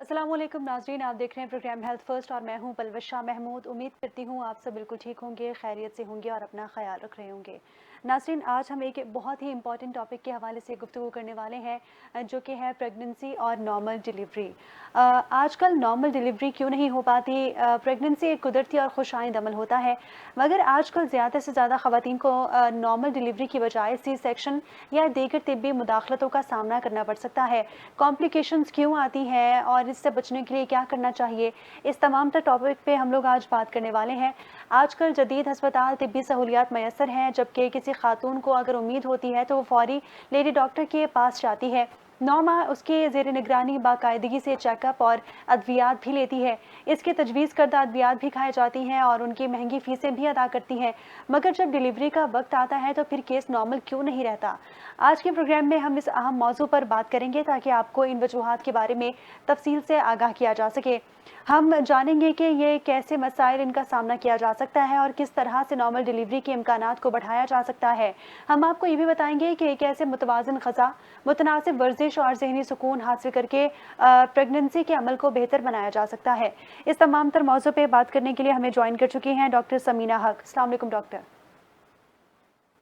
अस्सलाम वालेकुम नाज़रीन, आप देख रहे हैं प्रोग्राम हेल्थ फर्स्ट और मैं हूं पलवशा महमूद। उम्मीद करती हूं आप सब बिल्कुल ठीक होंगे, खैरियत से होंगे और अपना ख्याल रख रहे होंगे। नाज़रीन, आज हम एक बहुत ही इंपॉर्टेंट टॉपिक के हवाले से गुफ्तगू करने वाले हैं, जो कि है प्रेगनेंसी और नॉर्मल डिलीवरी। आजकल नॉर्मल डिलीवरी क्यों नहीं हो पाती? प्रेगनेंसी एक कुदरती और खुशाइंद अमल होता है, मगर आजकल ज़्यादा से ज़्यादा ख़वातीन को नॉर्मल डिलीवरी की बजाय सी सेक्शन या दीगर तिब्बी मुदाखलतों का सामना करना पड़ सकता है। कॉम्प्लिकेशंस क्यों आती हैं और इससे बचने के लिए क्या करना चाहिए, इस तमाम तर टॉपिक पे हम लोग आज बात करने वाले हैं। आजकल जदीद हस्पताल तिब्बी सहूलियात मैसर हैं, जबकि किसी खातून को अगर उम्मीद होती है तो वो फौरी लेडी डॉक्टर के पास जाती है। 9 माह उसके ज़ेर निगरानी बाकायदगी से चेकअप और अद्वियात भी लेती है। इसकी तजवीज़ करदा अद्वियात भी खाई जाती हैं और उनकी महंगी फ़ीसें भी अदा करती हैं। मगर जब डिलीवरी का वक्त आता है तो फिर केस नॉर्मल क्यों नहीं रहता? आज के प्रोग्राम में हम इस अहम मौजू पर बात करेंगे ताकि आपको इन वजूहात के बारे में तफसील से आगाह किया जा सके। हम जानेंगे कि ये कैसे मसाइल इनका सामना किया जा सकता है और किस तरह से नॉर्मल डिलीवरी के इम्कानात को बढ़ाया जा सकता है। हम आपको ये भी बताएंगे कि कैसे मुतवाज़िन ग़िज़ा, मुतनासिब वर्जिश और ज़हनी सुकून हासिल करके प्रेगनेंसी के अमल को बेहतर बनाया जा सकता है। इस तमाम तर मौजू पर बात करने के लिए हमें ज्वाइन कर चुकी हैं डॉक्टर समीना हक। अस्सलाम वालेकुम डॉक्टर।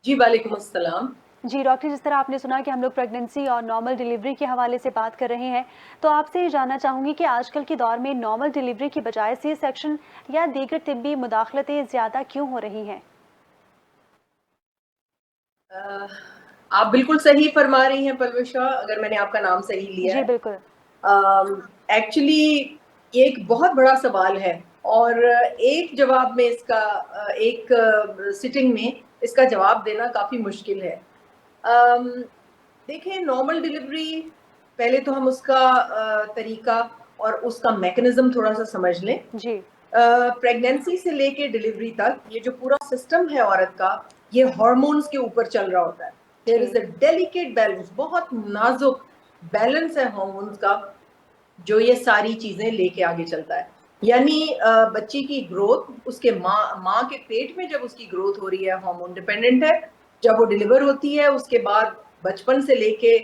जी वालेकुम अस्सलाम। जी डॉक्टर, जिस तरह आपने सुना कि हम लोग प्रेगनेंसी और नॉर्मल डिलीवरी के हवाले से बात कर रहे हैं, तो आपसे ये जानना चाहूँगी कि आजकल के दौर में नॉर्मल डिलीवरी की बजाय सी सेक्शन या दीगर तिब्बी मुदाखलतें ज़्यादा क्यों हो रही हैं? अ, आप बिल्कुल सही फरमा रही हैं परविशा, अगर मैंने आपका नाम सही लिया जी है। बिल्कुल। एक्चुअली ये एक बहुत बड़ा सवाल है और एक जवाब में इसका एक सिटिंग में इसका जवाब देना काफ़ी मुश्किल है। अम, देखें, नॉर्मल डिलीवरी, पहले तो हम उसका तरीका और उसका मैकेनिज्म थोड़ा-सा समझ लें। जी। प्रेगनेंसी से लेके डिलीवरी तक ये जो पूरा सिस्टम है औरत का, ये हार्मोन्स के ऊपर चल रहा होता है। देयर इज ठीक। अ डेलिकेट बैलेंस, बहुत नाजुक बैलेंस है हार्मोन्स का, जो ये सारी चीजें लेके आगे चलता है। यानी बच्ची की ग्रोथ उसके माँ के पेट में जब उसकी ग्रोथ हो रही है, हार्मोन डिपेंडेंट है। जब वो डिलीवर होती है उसके बाद बचपन से लेके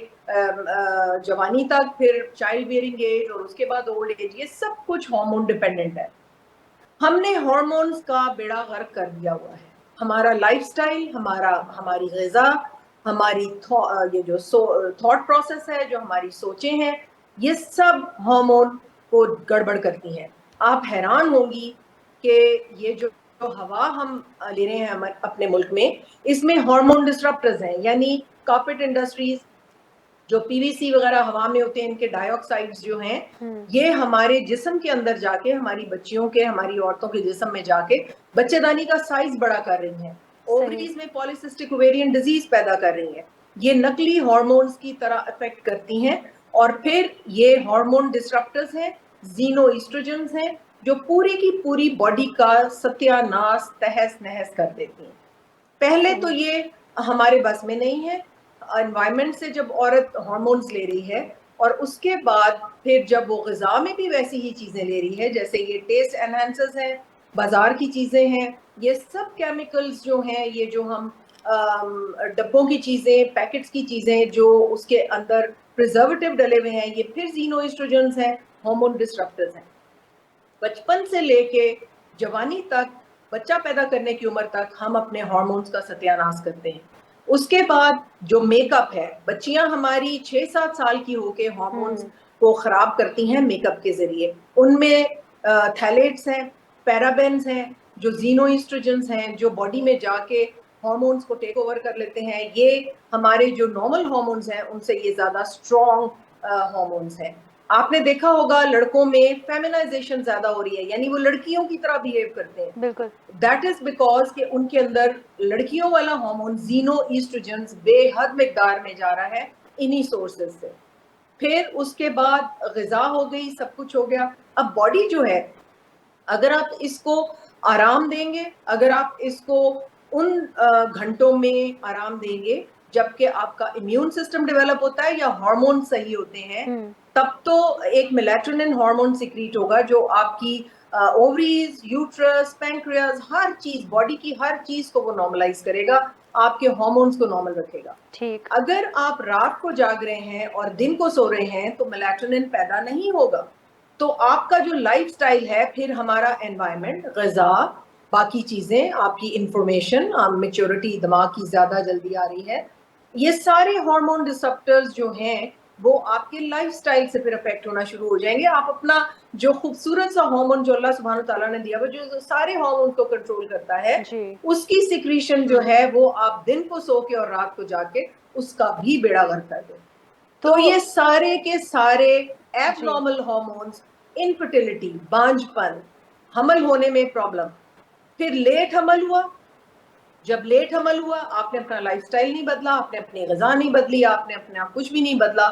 जवानी तक, फिर चाइल्ड बियरिंग एज और उसके बाद ओल्ड एज, ये सब कुछ हार्मोन डिपेंडेंट है। हमने हार्मोन्स का बेड़ा गर्क कर दिया हुआ है। हमारा लाइफस्टाइल, हमारी ग़िज़ा, हमारी ये जो थॉट प्रोसेस है, जो हमारी सोचें हैं, ये सब हार्मोन को गड़बड़ करती हैं। आप हैरान होंगी कि ये जो हवा हम ले रहे हैं अपने मुल्क में, इसमें हार्मोन डिसरप्टर्स हैं। यानी कारपेट इंडस्ट्रीज, जो पीवीसी वगैरह हवा में होते हैं, इनके डाइऑक्साइड्स जो हैं, ये हमारे जिस्म के अंदर जाके, हमारी बच्चियों के, हमारी औरतों के जिस्म में जाके बच्चेदानी का साइज बड़ा कर रही हैं। सही। ओवरीज में पॉलिसिस्टिक ओवेरियन डिजीज पैदा कर रही हैं। ये नकली हार्मोन्स की तरह अफेक्ट करती हैं और फिर ये हार्मोन डिसरप्टर्स हैं, जीनोएस्ट्रोजेंस हैं, जो पूरी की पूरी बॉडी का सत्यानाश तहस नहस कर देती हैं। पहले तो सही। ये हमारे बस में नहीं है। एनवायरनमेंट से जब औरत हार्मोन्स ले रही है और उसके बाद फिर जब वो ग़िज़ा में भी वैसी ही चीज़ें ले रही है, जैसे ये टेस्ट एनहांसर्स हैं, बाज़ार की चीज़ें हैं, ये सब केमिकल्स जो हैं, ये जो हम डब्बों की चीज़ें, पैकेट्स की चीज़ें जो उसके अंदर प्रिजर्वेटिव डले हुए हैं, ये फिर ज़ीनोएस्ट्रोजेंस हैं, हार्मोन डिसरप्टर्स हैं। बचपन से लेके जवानी तक, बच्चा पैदा करने की उम्र तक हम अपने हार्मोन्स का सत्यानाश करते हैं। उसके बाद जो मेकअप है, बच्चियां हमारी 6-7 साल की होके हार्मोन्स को खराब करती हैं मेकअप के जरिए। उनमें थैलेट्स हैं, पैराबेन्स हैं, जो जीनोएस्ट्रोजेंस हैं, जो बॉडी में जाके हार्मोन्स को टेक ओवर कर लेते हैं। ये हमारे जो नॉर्मल हार्मोन्स हैं उनसे ये ज्यादा स्ट्रॉन्ग हार्मोन्स हैं। आपने देखा होगा लड़कों में फेमिनाइजेशन ज्यादा हो रही है, यानी वो लड़कियों की तरह बिहेव करते हैं। बिल्कुल। दैट इज बिकॉज कि उनके अंदर लड़कियों वाला हार्मोन जीनोएस्ट्रोजेंस बेहद मिकदार में जा रहा है इन्हीं सोर्सेज से। फिर उसके बाद ग़िज़ा हो गई, सब कुछ हो गया। अब बॉडी जो है, अगर आप इसको आराम देंगे, अगर आप इसको उन घंटों में आराम देंगे जबकि आपका इम्यून सिस्टम डेवलप होता है या हार्मोन सही होते हैं, तब तो एक मेलाटोनिन हार्मोन सिक्रीट होगा जो आपकी ओवरीज, यूट्रस, पैंक्रियास, हर चीज, बॉडी की हर चीज को वो नॉर्मलाइज करेगा, आपके हार्मोन्स को नॉर्मल रखेगा। ठीक। अगर आप रात को जाग रहे हैं और दिन को सो रहे हैं तो मेलाटोनिन पैदा नहीं होगा। तो आपका जो लाइफस्टाइल है, फिर हमारा एनवायरनमेंट, ग़िज़ा, बाकी चीजें, आपकी इंफॉर्मेशन, मैच्योरिटी दिमाग की ज्यादा जल्दी आ रही है, ये सारे हार्मोन डिसरप्टर्स जो हैं वो आपके लाइफस्टाइल से फिर अफेक्ट होना शुरू हो जाएंगे। आप अपना जो खूबसूरत सा हार्मोन जो अल्लाह सुब्हान तआला ने दिया, वो जो सारे हार्मोन को कंट्रोल करता है, जी। उसकी सिक्रीशन जो है वो आप दिन को सो के और रात को जाके उसका भी बेड़ा गर्क कर दो। तो ये सारे के सारे एबनॉर्मल हार्मोन्स, इनफर्टिलिटी, बांझपन, हमल होने में प्रॉब्लम, फिर लेट हमल हुआ, जब लेट हमल हुआ आपने अपना लाइफस्टाइल नहीं बदला, आपने अपनी ग़िज़ा नहीं बदली, आपने अपना कुछ भी नहीं बदला,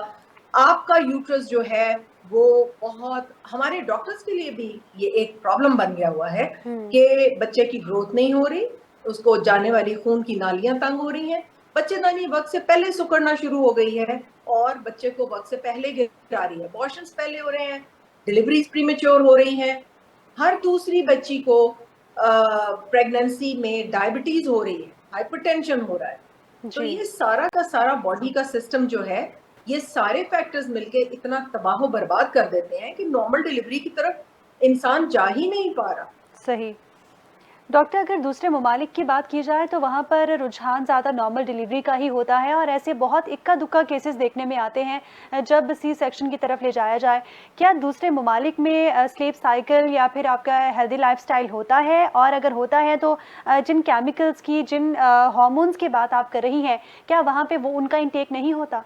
आपका यूट्रस जो है वो बहुत, हमारे डॉक्टर्स के लिए भी ये एक प्रॉब्लम बन गया हुआ है कि बच्चे की ग्रोथ नहीं हो रही, उसको जाने वाली खून की नालियां तंग हो रही हैं, बच्चेदानी वक्त से पहले सिकुड़ना शुरू हो गई है और बच्चे को वक्त से पहले गिरा रही है, अबॉर्शंस पहले हो रहे हैं, डिलीवरीज प्रीमेच्योर हो रही हैं, हर दूसरी बच्ची को प्रेगनेंसी में डायबिटीज हो रही है, हाइपरटेंशन हो रहा है। तो ये सारा का सारा बॉडी का सिस्टम जो है, ये सारे फैक्टर्स मिलके इतना तबाह बर्बाद कर देते हैं कि नॉर्मल डिलीवरी की तरफ इंसान जा ही नहीं पा रहा। सही। डॉक्टर, अगर दूसरे ममालिक की बात की जाए तो वहाँ पर रुझान ज़्यादा नॉर्मल डिलीवरी का ही होता है और ऐसे बहुत इक्का दुक्का केसेस देखने में आते हैं जब सी सेक्शन की तरफ ले जाया जाए। क्या दूसरे ममालिक में स्लीप साइकिल या फिर आपका हेल्दी लाइफस्टाइल होता है, और अगर होता है तो जिन केमिकल्स की, जिन हार्मोन्स की बात आप कर रही हैं, क्या वहाँ पे वो उनका इंटेक नहीं होता?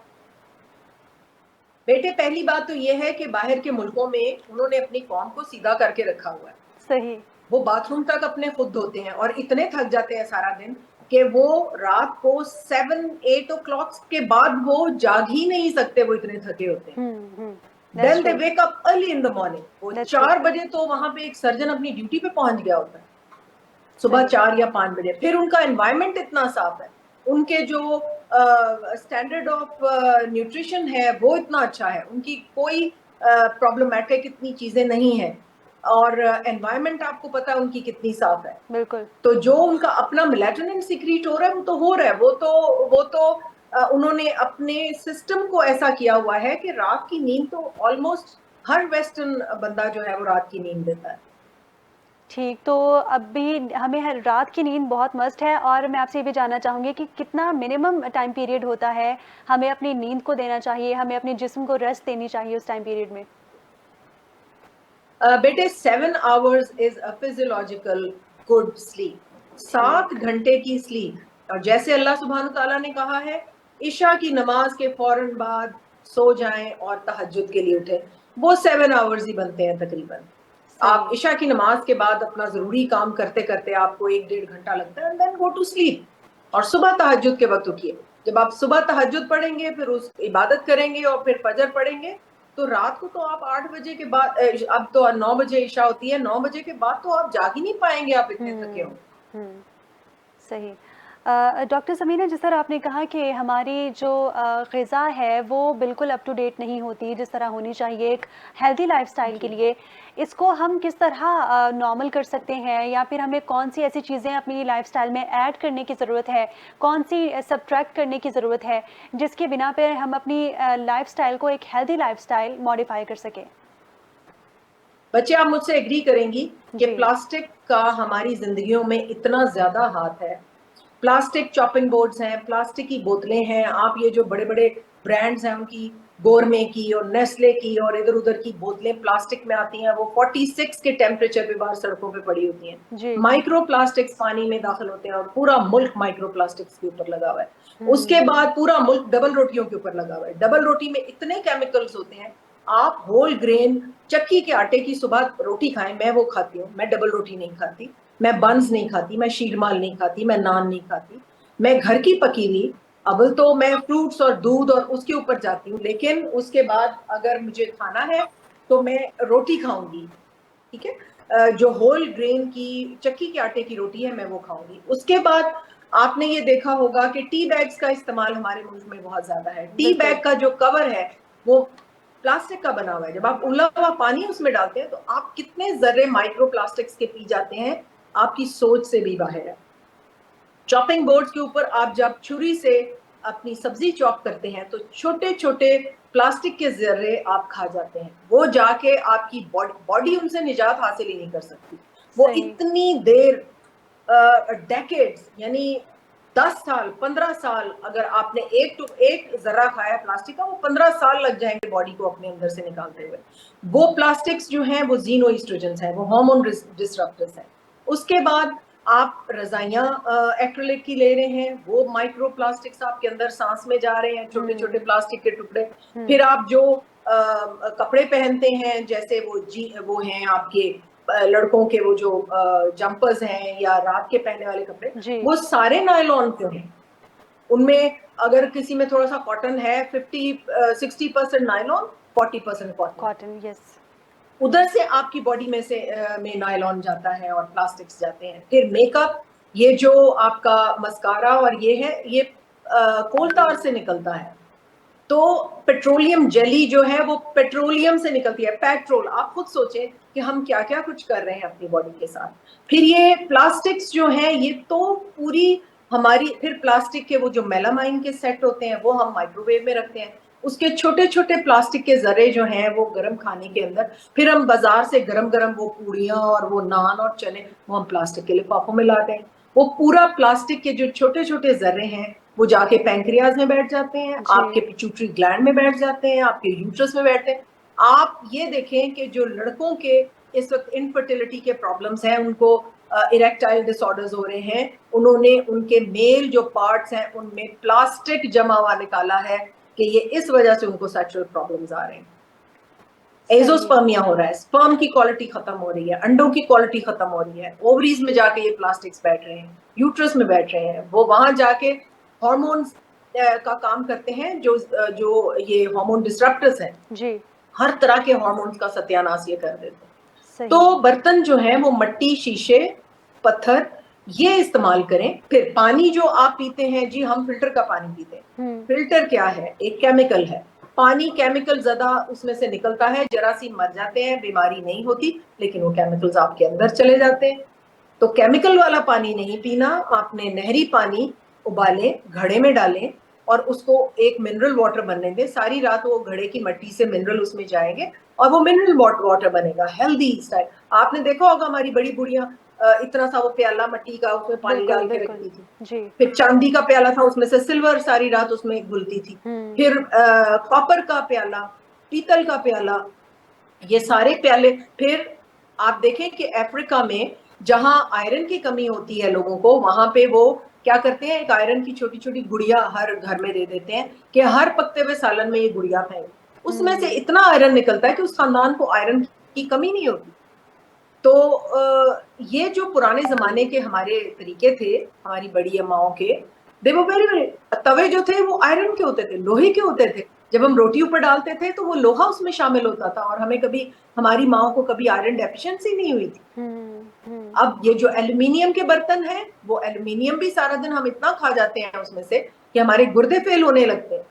बेटे, पहली बात तो ये है कि बाहर के मुल्कों में उन्होंने अपनी कौम को सीधा करके रखा हुआ है। सही। वो बाथरूम तक अपने खुद धोते हैं और इतने थक जाते हैं सारा दिन कि वो रात को 7-8 ओ क्लॉक के बाद वो जाग ही नहीं सकते, वो इतने थके होते हैं। Then they wake up early in the morning. वो 4 बजे तो वहां पे एक सर्जन अपनी ड्यूटी पे पहुंच गया होता है, सुबह 4 या 5 बजे। फिर उनका एनवायरनमेंट इतना साफ है, उनके जो स्टैंडर्ड ऑफ न्यूट्रिशन है वो इतना अच्छा है, उनकी कोई प्रॉब्लमैटिक इतनी चीजें नहीं है, और एनवायरनमेंट आपको पता है उनकी कितनी साफ है। बिल्कुल। तो जो उनका अपना मेलाटोनिन सीक्रेट हो रहा है वो तो हो रहा है, वो तो उन्होंने अपने सिस्टम को ऐसा किया हुआ है कि रात की नींद तो ऑलमोस्ट हर वेस्टर्न बंदा जो है वो रात की नींद देता है। ठीक, तो अभी हमें हर रात की नींद बहुत मस्ट है, और मैं आपसे ये भी जानना चाहूँगी कि कितना मिनिमम टाइम पीरियड होता है हमें अपनी नींद को देना चाहिए, हमें अपने जिस्म को रेस्ट देनी चाहिए उस टाइम पीरियड में? बेटे, 7 hours is a physiological good sleep, 7 घंटे की स्लीप। और जैसे अल्लाह सुब्हान तआला ने कहा है, इशा की नमाज के फौरन बाद सो जाएं और तहज्जुद के लिए उठें, वो 7 आवर्स ही बनते हैं तकरीबन। आप इशा की नमाज के बाद अपना जरूरी काम करते करते आपको 1-1.5 घंटा लगता है, and then go to sleep, और सुबह तहज्जुद के वक्त उठिए। जब आप सुबह तहज्जुद पढ़ेंगे, फिर उस इबादत करेंगे और फिर फजर पढ़ेंगे, तो रात को तो आप 8 बजे के बाद, अब तो 9 बजे इशा होती है, 9 बजे के बाद तो आप जाग ही नहीं पाएंगे, आप इतने थके हो। सही। डॉक्टर समीना, जिस तरह आपने कहा कि हमारी जो ग़िज़ा है वो बिल्कुल अप टू डेट नहीं होती जिस तरह होनी चाहिए एक हेल्दी लाइफस्टाइल के लिए, इसको हम किस तरह नॉर्मल कर सकते हैं, या फिर हमें कौन सी ऐसी चीज़ें अपनी लाइफस्टाइल में ऐड करने की ज़रूरत है, कौन सी सब्ट्रैक्ट करने की ज़रूरत है, जिसके बिना पर हम अपनी लाइफस्टाइल को एक हेल्दी लाइफस्टाइल मॉडिफाई कर सकें? बच्चे, आप मुझसे एग्री करेंगी कि प्लास्टिक का हमारी जिंदगियों में इतना ज्यादा हाथ है। प्लास्टिक चॉपिंग बोर्ड्स हैं, प्लास्टिक की बोतलें हैं, आप ये जो बड़े बड़े ब्रांड्स हैं उनकी, गोरमे की और नेस्ले की और इधर उधर की बोतलें प्लास्टिक में आती हैं, वो 46 के टेम्परेचर पे बाहर सड़कों पे पड़ी होती हैं। माइक्रो प्लास्टिक्स पानी में दाखिल होते हैं और पूरा मुल्क माइक्रो प्लास्टिक्स के ऊपर लगा हुआ है। उसके बाद पूरा मुल्क डबल रोटियों के ऊपर लगा हुआ है। डबल रोटी में इतने केमिकल्स होते हैं, आप होल ग्रेन चक्की के आटे की सुबह रोटी खाएं, मैं वो खाती हूँ, मैं डबल रोटी नहीं खाती, मैं बंस नहीं खाती, मैं शीरमाल नहीं खाती, मैं नान नहीं खाती, मैं घर की पकी हुई, अव्वल तो मैं फ्रूट्स और दूध और उसके ऊपर जाती हूँ, लेकिन उसके बाद अगर मुझे खाना है तो मैं रोटी खाऊंगी, ठीक है, जो होल ग्रेन की चक्की के आटे की रोटी है मैं वो खाऊंगी। उसके बाद आपने ये देखा होगा कि टी बैग्स का इस्तेमाल हमारे मुल्क में बहुत ज्यादा है। टी बैग का जो कवर है वो प्लास्टिक का बना हुआ है, जब आप उबला हुआ पानी उसमें डालते हैं तो आप कितने जर्रे माइक्रो प्लास्टिक्स के पी जाते हैं, आपकी सोच से भी बाहर है। चॉपिंग बोर्ड के ऊपर आप जब छुरी से अपनी सब्जी चॉप करते हैं तो छोटे छोटे प्लास्टिक के जर्रे आप खा जाते हैं, वो जाके आपकी बॉडी उनसे निजात हासिल ही नहीं कर सकती। वो सही। इतनी देर डेकेड्स यानी 10 साल 15 साल अगर आपने एक जर्रा खाया प्लास्टिक का, वो 15 साल लग जाएंगे बॉडी को अपने अंदर से निकालते हुए। वो प्लास्टिक्स जो हैं वो जीनोइस्ट्रोजेंस हैं, वो हार्मोन डिस्रप्टर्स हैं। उसके बाद आप रजाइयां एक्रिलिक की ले रहे हैं, वो माइक्रो प्लास्टिक्स आपके अंदर सांस में जा रहे हैं, छोटे छोटे प्लास्टिक के टुकड़े। फिर आप जो कपड़े पहनते हैं, जैसे वो हैं आपके लड़कों के वो जो जंपर्स हैं या रात के पहनने वाले कपड़े, जी। वो सारे नायलॉन के हैं। उनमें अगर किसी में थोड़ा सा कॉटन है, 60% नायलॉन, 40% कॉटन। Cotton, yes. उधर से आपकी बॉडी में से में नायलॉन जाता है और प्लास्टिक्स जाते हैं। फिर मेकअप, ये जो आपका मस्कारा और ये है, ये कोल तार से निकलता है। तो पेट्रोलियम जेली जो है वो पेट्रोलियम से निकलती है, पेट्रोल। आप खुद सोचें कि हम क्या क्या कुछ कर रहे हैं अपनी बॉडी के साथ। फिर ये प्लास्टिक्स जो हैं, ये तो पूरी हमारी, फिर प्लास्टिक के वो जो मेलामाइन के सेट होते हैं वो हम माइक्रोवेव में रखते हैं। उसके छोटे छोटे प्लास्टिक के जरे जो हैं वो गर्म खाने के अंदर, फिर हम बाजार से गरम गरम वो पूड़ियाँ और वो नान और चने वो हम प्लास्टिक के लिफाफों में लाते हैं। वो पूरा प्लास्टिक के जो छोटे छोटे जर्रे हैं वो जाके पैंक्रियाज में बैठ जाते हैं, आपके पिट्यूटरी ग्लैंड में बैठ जाते हैं, आपके यूट्रस में बैठते हैं। आप ये देखें कि जो लड़कों के इस वक्त इनफर्टिलिटी के प्रॉब्लम्स हैं, उनको इरेक्टाइल डिसऑर्डर्स हो रहे हैं, उन्होंने उनके मेल जो पार्ट्स हैं उनमें प्लास्टिक जमा हुआ निकाला है कि ये इस वजह से उनको सेक्सुअल प्रॉब्लम्स आ रहे हैं। एजोस्पर्मिया हो रहा है, स्पर्म की क्वालिटी खत्म हो रही है, अंडों की क्वालिटी खत्म हो रही है, ओवरीज में जाके ये प्लास्टिक्स बैठ रहे हैं, यूट्रस में बैठ रहे हैं, वो वहां जाके हार्मोन्स का काम करते हैं, जो ये हार्मोन डिस्ट्रप्टर्स हैं जी। हर तरह के हार्मोन्स का सत्यानाश ये कर देते हैं। सही। तो बर्तन जो है वो मट्टी, शीशे, पत्थर ये इस्तेमाल करें। फिर पानी जो आप पीते हैं, जी हम फिल्टर का पानी पीते हैं। फिल्टर क्या है? एक केमिकल है। पानी केमिकल ज्यादा उसमें से निकलता है, जरासीम मर जाते हैं, बीमारी नहीं होती, लेकिन वो केमिकल्स आपके अंदर चले जाते हैं। तो केमिकल वाला पानी नहीं पीना, आपने नहरी पानी उबालें, घड़े में डालें और उसको एक मिनरल वाटर बनने दें। सारी रात वो घड़े की मट्टी से मिनरल उसमें जाएंगे और वो मिनरल वाटर बनेगा, हेल्दी स्टाइल। आपने देखा होगा हमारी बड़ी बुढ़ियां इतना सा वो प्याला मट्टी का उसमें पानी डाल के रखती थी। जी। फिर चांदी का प्याला था, उसमें से सिल्वर सारी रात उसमें घुलती थी। फिर कॉपर का प्याला, पीतल का प्याला, ये सारे प्याले। फिर आप देखें कि अफ्रीका में जहां आयरन की कमी होती है लोगों को, वहां पे वो क्या करते हैं, एक आयरन की छोटी छोटी गुड़िया हर घर में दे देते हैं कि हर पकते हुए सालन में ये गुड़िया फेंक। उसमें से इतना आयरन निकलता है कि उस खानदान को आयरन की कमी नहीं होती। तो ये जो पुराने जमाने के हमारे तरीके थे, हमारी बड़ी अम्माओं के, दे वो वेरी वेरी, तवे जो थे वो आयरन के होते थे, लोहे के होते थे। जब हम रोटी ऊपर डालते थे तो वो लोहा उसमें शामिल होता था और हमें कभी, हमारी माओ को कभी आयरन डेफिशिएंसी नहीं हुई थी। अब ये जो एल्यूमिनियम के बर्तन हैं, वो एल्यूमिनियम भी सारा दिन हम इतना खा जाते हैं उसमें से कि हमारे गुर्दे फेल होने लगते हैं।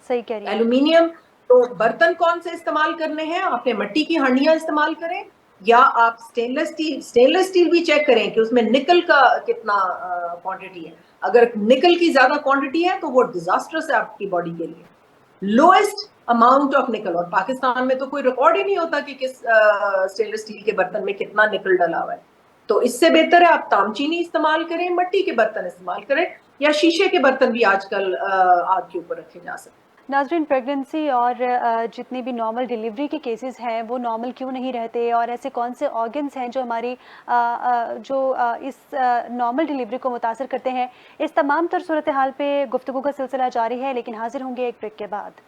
सही कह रही हैं। एल्यूमिनियम, तो बर्तन कौन से इस्तेमाल करने हैं? आपने मिट्टी की हांडियां इस्तेमाल करें या आप स्टेनलेस स्टील भी चेक करें कि उसमें निकल का कितना क्वांटिटी है। अगर निकल की ज्यादा क्वांटिटी है तो वो डिजास्टर्स है आपकी बॉडी के लिए। लोएस्ट अमाउंट ऑफ निकल, और पाकिस्तान में तो कोई रिकॉर्ड ही नहीं होता कि किस स्टेनलेस स्टील के बर्तन में कितना निकल डला हुआ है। तो इससे बेहतर है आप तामचीनी इस्तेमाल करें, मिट्टी के बर्तन इस्तेमाल करें, या शीशे के बर्तन भी आजकल आग के ऊपर रखे जा सकते हैं। नाज़रीन, प्रेगनेंसी और जितनी भी नॉर्मल डिलीवरी के केसेस हैं वो नॉर्मल क्यों नहीं रहते, और ऐसे कौन से ऑर्गन्स हैं जो हमारी इस नॉर्मल डिलीवरी को मुतासर करते हैं, इस तमाम तर सूरत हाल पे गुफ्तगू का सिलसिला जारी है, लेकिन हाजिर होंगे एक ब्रेक के बाद।